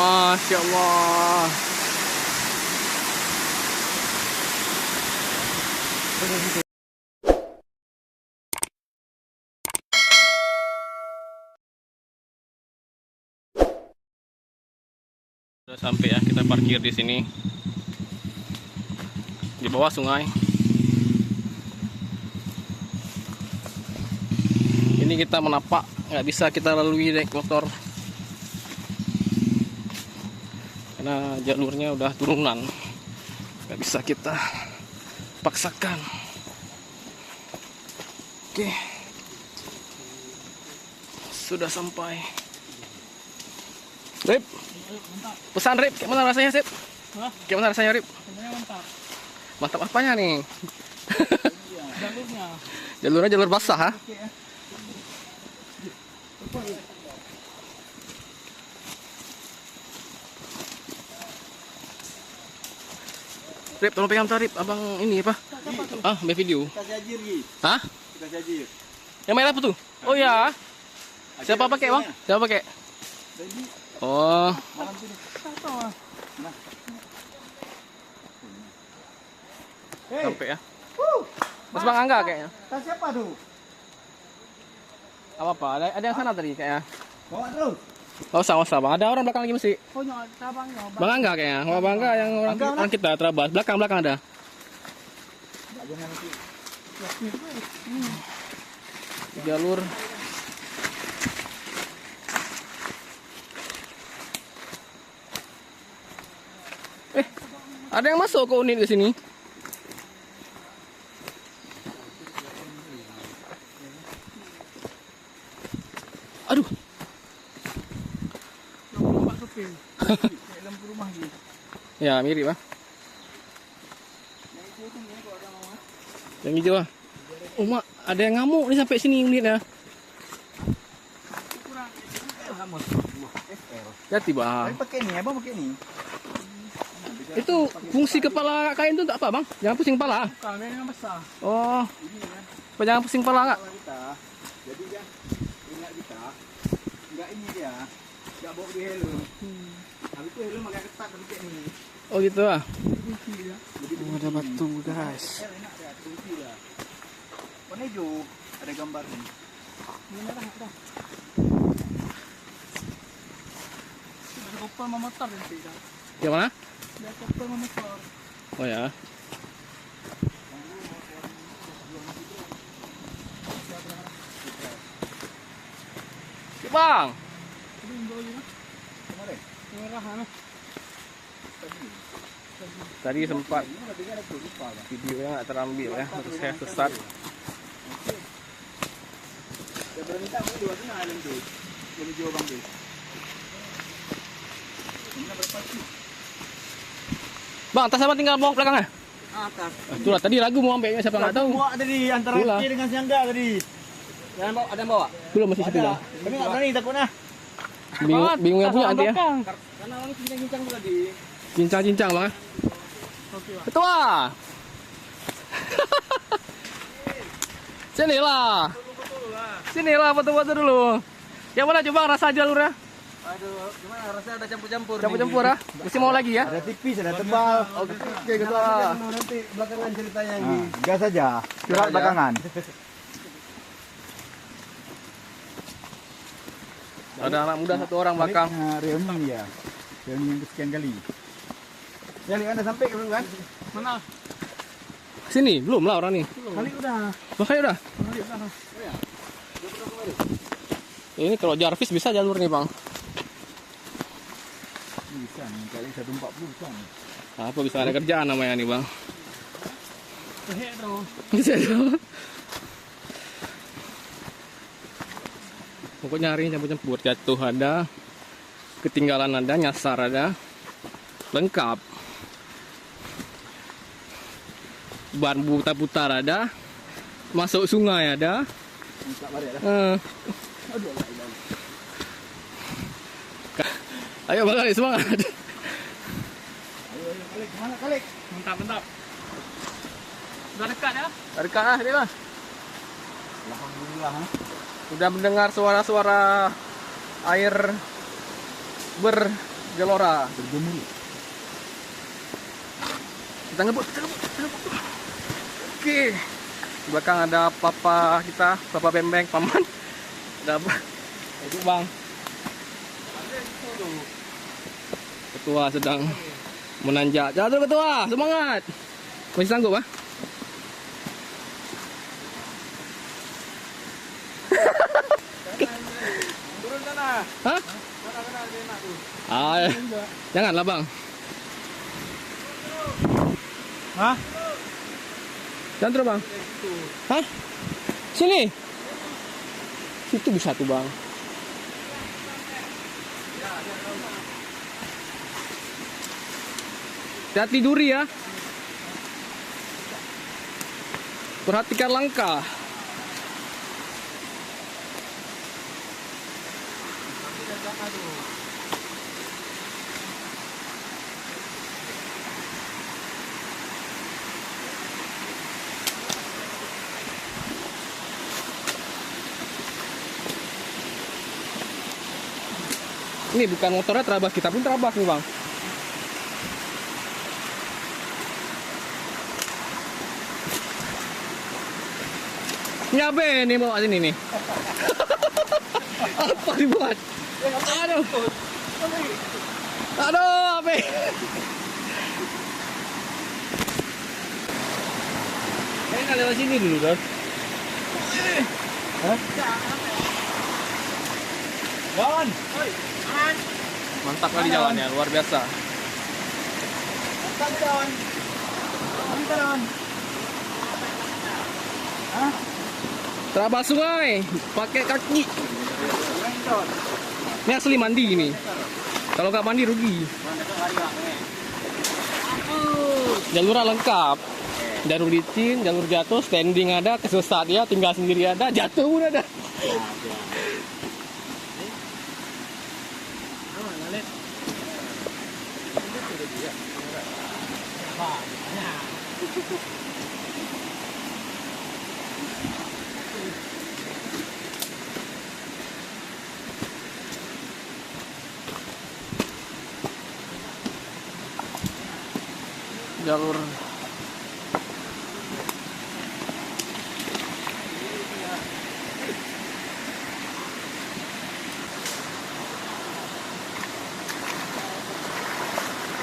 Masya Allah. Sudah sampai ya, kita parkir di sini di bawah sungai. Ini kita menapak, nggak bisa kita lalui naik motor karena jalurnya udah turunan, nggak bisa kita paksakan. Oke, sudah sampai. Rip, pesan Rip, kayak mana rasanya Sip? Kayak mana rasanya Rip? Mantap. Mantap apanya nih? Jalurnya. Jalurnya jalur basah, ha? Rip, tolong pegang Rip, abang ini apa? Ah, ambil video. Kita jajir Gi. Hah? Kita jajir. Yang merah apa tuh? Oh ya. Siapa pakai bang? Siapa pakai? Oh. Malam sini. Nah. Sampai ya. Mas Bang Angga kayaknya. Tas siapa tuh? Apa? Ada yang sana tadi kayaknya. Bawa terus. Gak usah bang. Ada orang belakang lagi mesti. Oh, cabangnya. Bang Angga kayaknya. Oh, Bang Angga yang orang kita terabas. Belakang ada. Jalur. Ada yang masuk ke unit di sini. Aduh. Lampu rumah Gi. Ya mirip lah. Yang hijau lah. Oh mak, ada yang ngamuk nih sampai sini unitnya. Hati bang. Tapi pakai ni, abang pakai ni. Itu fungsi kepala kain itu untuk apa bang? Jangan pusing kepala. Bukan, yang besar. Oh. Jangan pusing kepala nggak? Kita. Jadi dia ingat kita. Enggak ini dia. Enggak bawa di helm. Habis itu helm agak ketat pakai ni. Oh gitu ah. Jadi Oh, ada batu guys. enak dia, kunci dia. Warna hijau ada gambar ni. Ada kopel memotor nanti kan. Yang mana? Ada kopel memotor. Oh ya. Bang, Ini boleh lah. Kemarin. Merah kan. tadi sempat Ini ada tiga ada tu lupa bang. videonya nggak terambil ya, terus saya sesat. Dia berminta mau dua kena helm tu. Jadi jauh bang tu. Ini berapa sih? Bang, tas apa tinggal bawa ke belakang ya? Atas. Itulah tadi ragu mau ambilnya siapa nggak tahu. Bawa tadi antara Itulah. Ki dengan Siangga tadi. Jangan bawa, ada yang bawa. Belum masih satu bang. Kami enggak berani takutnya. Bingung yang punya nanti ya. Karena orang cincang-cincang tu tadi. Cincang-cincang bang. Okey lah. Ketua. Sinilah foto-foto dulu. Yang mana coba rasa jalurnya? Aduh, gimana rasanya ada campur-campur. Campur-campur ah. Mesti mau lagi ya? Ada tipis, ada tebal. Oke, ketua. Nanti belakangan ceritanya ini. Gas saja. Curhat belakangan. Ada anak muda satu orang belakang. Reuni ya. Reuni yang kesekian kali. Ya, Anda sampai ke kan? Mana? Sini, belum lah orang nih. Kali udah. Makanya udah. Kali udah. Ini kalau Jarvis bisa jalur nih bang. Bisa nih, kali 140 kan. Apa bisa ada kerjaan namanya nih bang? Heh, bro. Bisa dong. Pokoknya hari ini campur-campur, jatuh ada, ketinggalan ada, nyasar ada, lengkap. Ban putar-putar ada, masuk sungai ada. Ayo bang Kalik, semangat. Ayo, kalik, mana kalik? Mantap, mantap. Udah dekat ya? Dekat lah, ini lah. Alhamdulillah. Udah mendengar suara-suara air gelora. Bergemuruh. Kita ngebut. Oke. Di belakang ada papa kita, papa Bembeng, paman. Ada apa? Itu bang. Ketua sedang menanjak. Jatuh ketua, semangat. Masih sanggup ah? Turun sana. Hah? Sana dia nak tu. Janganlah bang. Hah? Jangan terus bang. Hah? Sini. Situ bisa tuh bang. Hati-hati duri ya. Perhatikan langkah. Ini bukan motornya terabas, kita pun terabas nih bang. Nyabe nih bawa sini nih. Apa dibuat? Aduh. Aduh, apa? Kayaknya lewat sini dulu kan. Hah? Jalan. Mantap kali jalannya, luar biasa. Jalan. Jalan. Hah? Terabas sungai, pakai kaki. Ini asli mandi ini. Kalau nggak mandi rugi. Jalurnya lengkap. Jalur licin, jalur jatuh, standing ada, kesesat ya, tinggal sendiri ada, jatuh pun ada.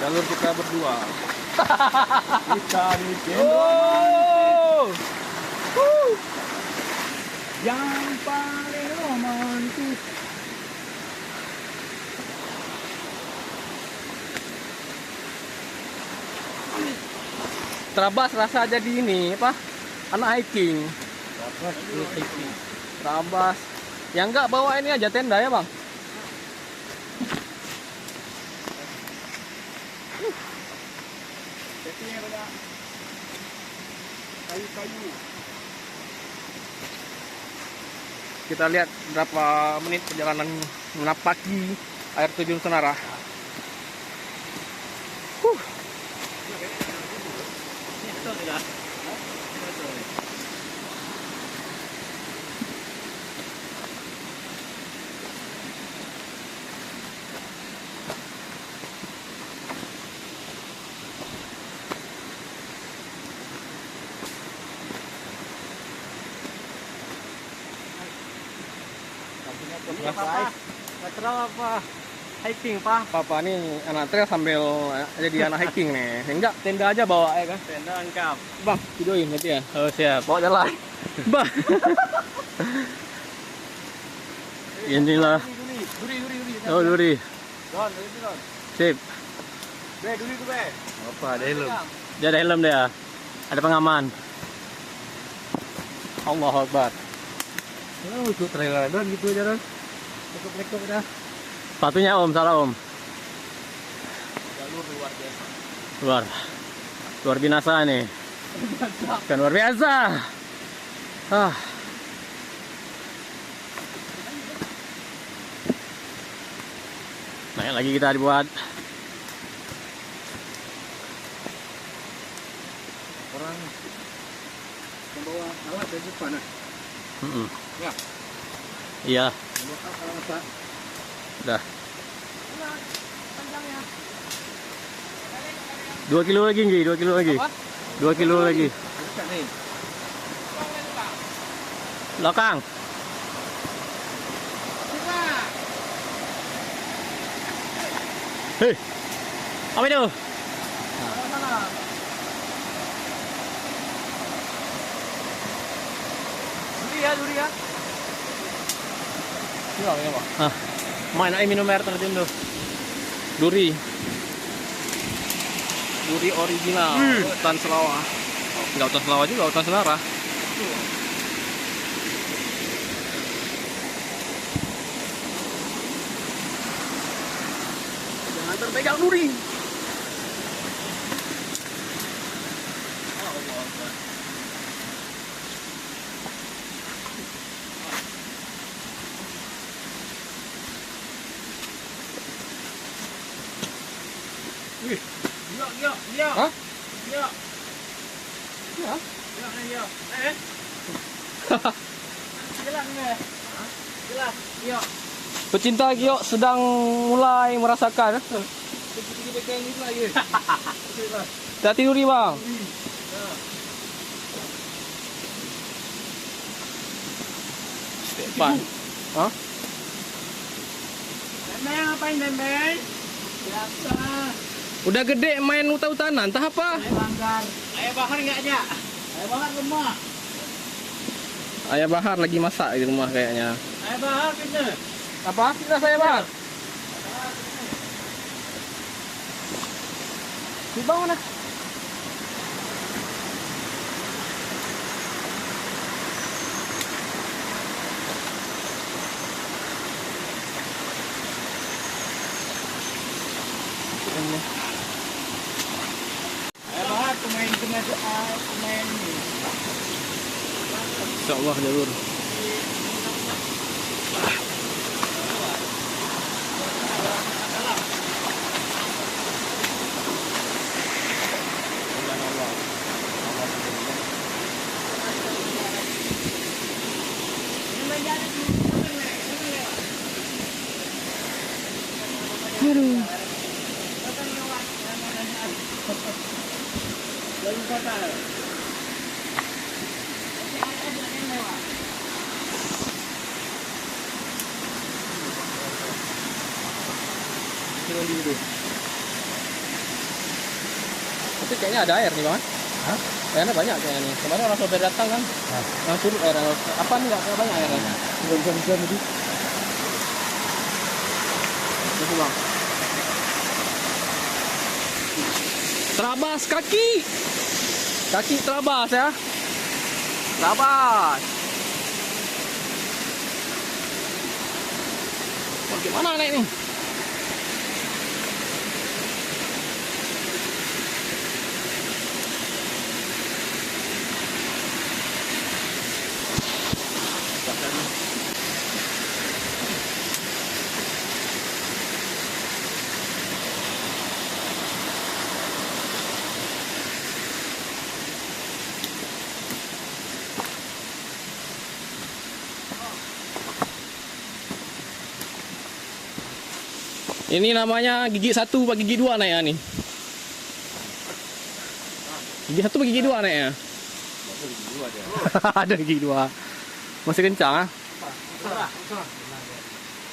Jalur kita berdua. Kita bikin yang paling romantis. Terabas rasa jadi ini apa? Anak hiking. Terabas. Yang enggak bawa ini aja tenda ya bang. Settingnya banyak kayu-kayu. Kita lihat berapa menit perjalanan menapaki air terjun Senara. Natural apa? Hiking pak? Papa nih anak trail sambil jadi anak hiking nih. Enggak, tenda aja bawa ya kan. Tenda lengkap. Bang, videoin nanti ya. Oh siap. Bawa jalan. Bang. Inilah. Duri. Oh, duri. Don. Sip. Duri tu be. Apa ada helm? Dia ada helm dia. Ada pengaman. Allahu Akbar. Oh, ikut trailer Don gitu aja Don. Lekuk dah. Sepatunya Om, salah Om. Jalur luar biasa. Luar binasa nih. Kan luar biasa. Ah. Naik lagi kita dibuat. Orang membawa alat dari depan nah. Ya. Iya. Membawa alat apa? Udah. 2 kilo lagi, Nggi. 2 kilo lagi. Apa? 2 kilo lagi. Dekat nih. Belakang. Hei. Apa itu? Duri ya. Iya, iya, Pak. Hah. Main aja minum air terjun tuh. Duri. Duri original. Hutan Selawa. Enggak hutan Selawa juga, hutan Selara. Jangan terpegang duri. Iya. Hah? Iya. Ya. Iya. Jelas nih. Jelas. Iya. Pecinta Gio sedang mulai merasakan. Hati duri, Bang. Stepan. Hah? Bembeng ngapain bembeng? Biasa. Udah gede main hutan-hutanan, entah apa. Ayah banggar. Ayah bahar nggak aja? Ayah bahar lemah. Ayah Bahar lagi masak di rumah kayaknya. Ayah bahar kita. Apa? Kita saya Bahar. Di bawah mana? Ayah bahar pemain ini. Insyaallah jalur. Aduh. Lalu kota. Tapi kayaknya ada air nih, Bang. Hah? Airnya banyak kayaknya nih. Kemarin orang sopir datang kan. Yang surut air. Apa nih enggak banyak airnya? Bisa tadi. Itu, Bang. Terabas kaki. Kaki terabas ya. Terabas. Bagaimana naik nih? Ini namanya gigi 1 apa gigi 2 naiknya nih? Gigi 1 apa gigi 2 naiknya? Ada gigi 2. Masih kencang ah?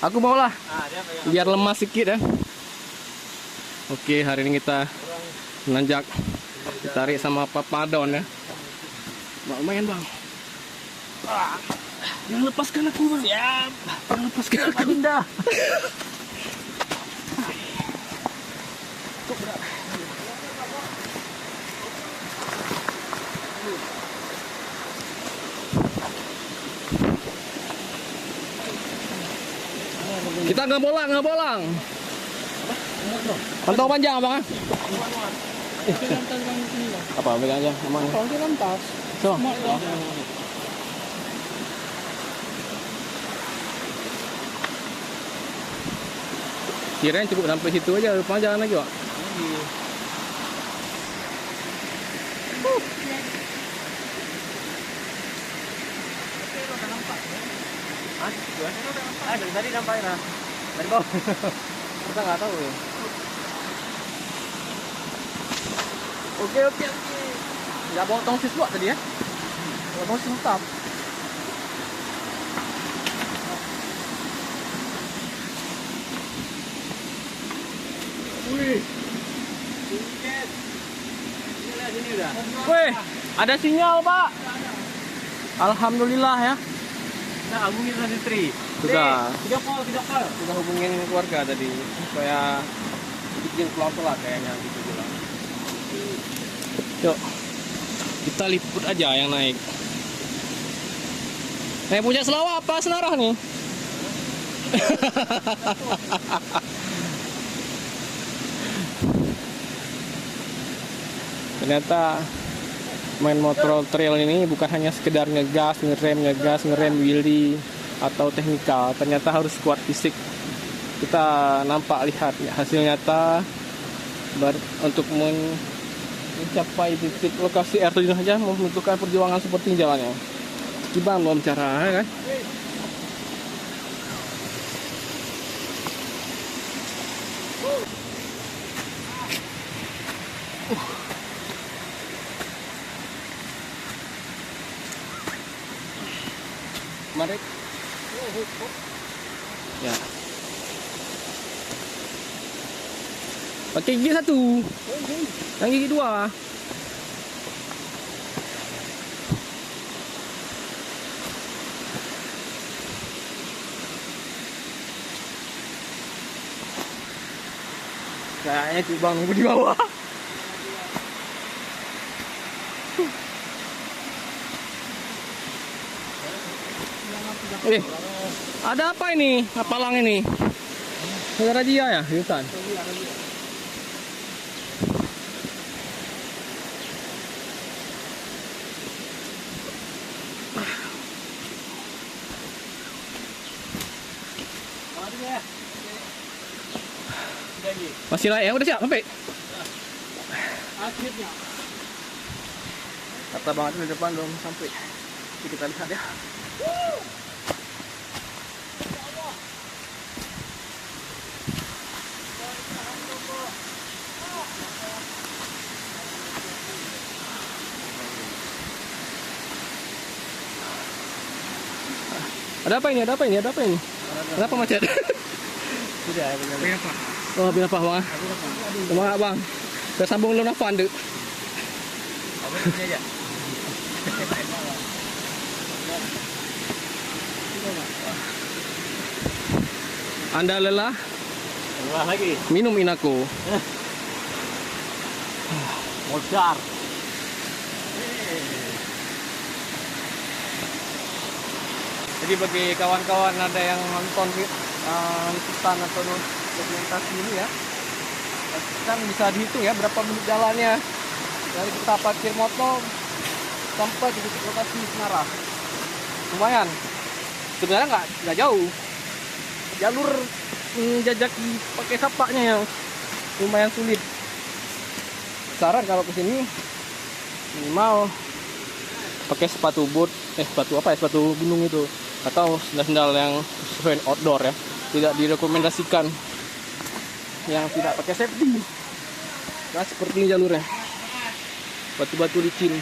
Aku mau lah. Biar lemas sedikit ya. Oke, hari ini kita menanjak. Ditarik sama papadon ya. Lumayan, Bang. Jangan lepaskan aku, Bang. Siap. Jangan lepaskan aku. Indah. Kita nggak bolang. Pantau panjang, Bang. Apa pegang aja, aman. Kalau dia lantas. So. Kirain cukup sampai situ aja, rupanya jalan lagi, Pak. Dari tadi nampak ya. Dari bawah. Kita nggak tahu ya. Oke. Nggak bawa tongsis buat tadi ya? Bawa tongsis tetap. Wih. Tiket. Ini lihat sini udah. Weh, ada sinyal Pak. Alhamdulillah ya. Nah, hubungin sama istri. Sudah. Video call. Sudah hubungin keluarga tadi supaya bikin pelan-pelan kayaknya gitu bilang. Yuk, kita liput aja yang naik. Punya Selawah apa Senarah nih? Ternyata main motor trail ini bukan hanya sekedar ngegas, ngerem wheelie atau teknikal. Ternyata harus kuat fisik. Kita lihat hasil nyata untuk mencapai titik lokasi air terjun saja membutuhkan perjuangan seperti jalannya. Gimana belum cara kan? Mari. Ya. Pakai gigi 1. Yang gigi 2. Kayaknya tuh bang nunggu di bawah. Ada apa ini? Apalang ini? Negara Jia ya, hutan. Masih lah ya, udah siap sampai. Akhirnya. Kata banget di depan belum sampai. Kita lihat ya. Ada apa ini? Kenapa macet? Sudah, benar. Apa? Oh, bila apa bang? Semangat bang. Kita sambung lu nafan dek. Apa ini aja? Anda lelah? Lelah lagi. Minum Inako. Modar. Jadi bagi kawan-kawan ada yang nonton liputan atau dokumentasi ini ya, kan bisa dihitung ya berapa menit jalannya dari kita parkir motor sampai di titik lokasi Senarah. Lumayan, sebenarnya nggak jauh. Jalur jajaki pakai sapaknya yang lumayan sulit. Saran kalau kesini minimal pakai sepatu boot, sepatu gunung itu, atau sandal yang sesuai outdoor ya. Tidak direkomendasikan yang tidak pakai safety. Nah, seperti ini jalurnya. Batu-batu licin.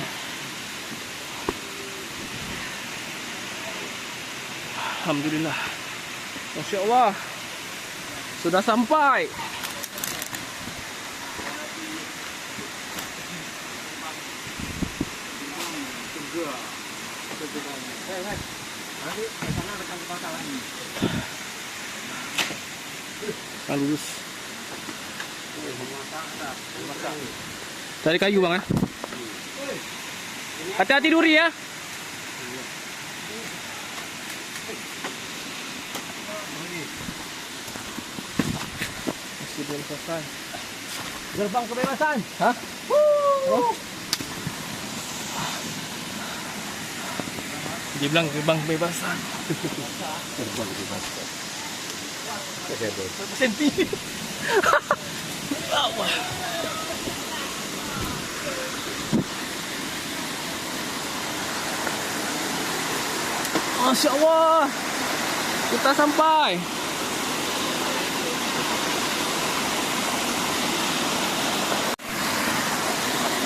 Alhamdulillah. Masya Allah. Sudah sampai. Lurus. Dari kayu bang ya. Hati-hati duri ya. Masih belum selesai. Gerbang kebebasan. Hah? Dia bilang gerbang kebebasan. Gerbang kebebasan. Senti. Masya Allah, kita sampai.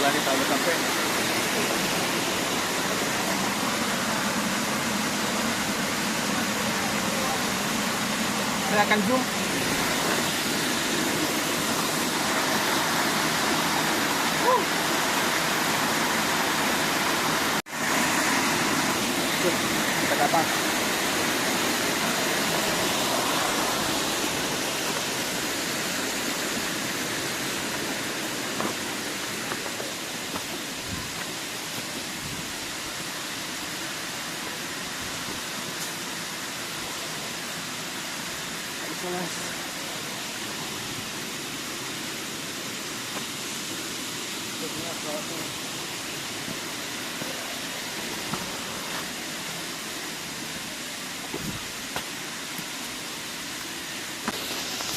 sebelah kita udah sampai. Saya akan zoom. Kita ke atas.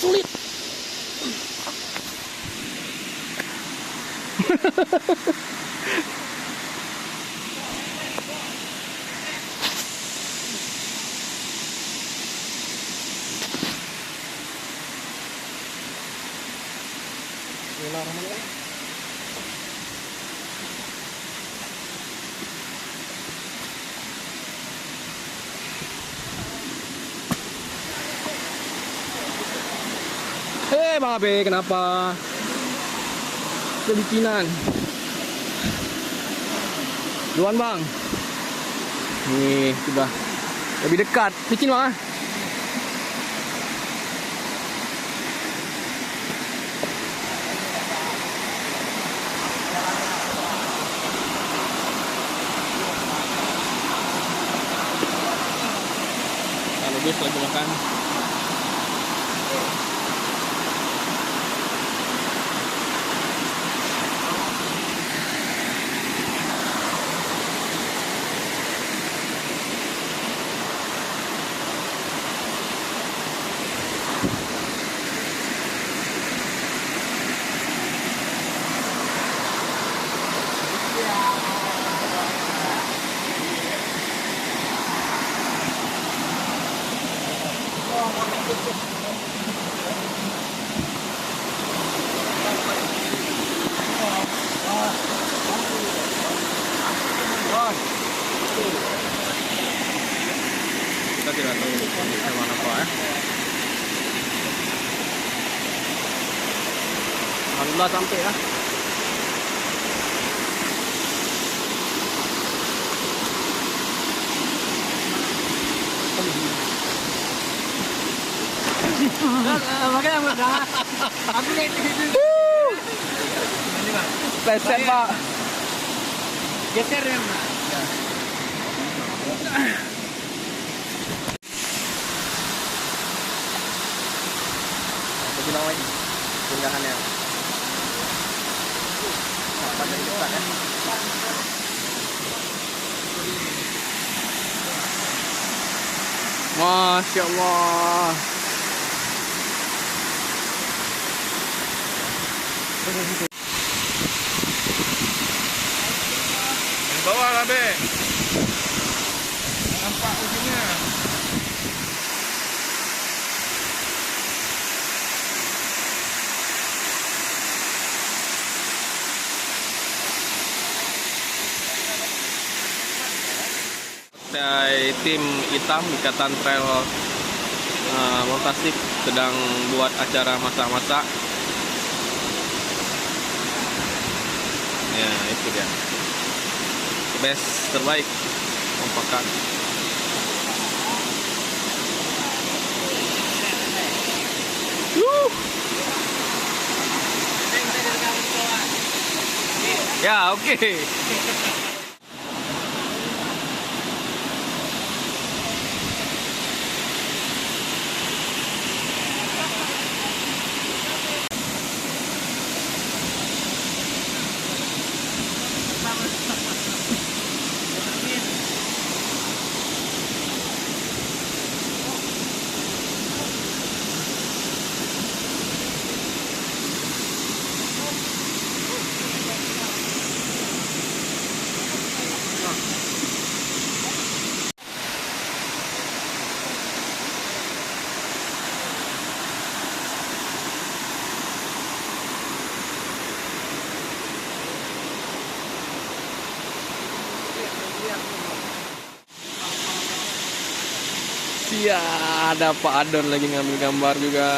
Sulit. Bismillahirrahmanirrahim. Hei Bang Abe, kenapa? Kebikinan. Duluan Bang. Nih, sudah lebih dekat. Licin Bang. Kalau bis lagi makan. Kita tidak tahu ini hewan apa ya. Alhamdulillah sampai ya. Makanya mudah. Aku lihat itu. Pleset Pak. Geser ya, Pak. Aku bilang lagi pindahannya. Apa dari dekat ya? Masya Allah. Di bawah lah, Be. Nampak ujungnya. Tim hitam Ikatan Trail Montastik sedang buat acara masak-masak. Ya, itu dia. Best terbaik kompakan. Ya, oke. Sia, ada Pak Adon lagi ngambil gambar juga.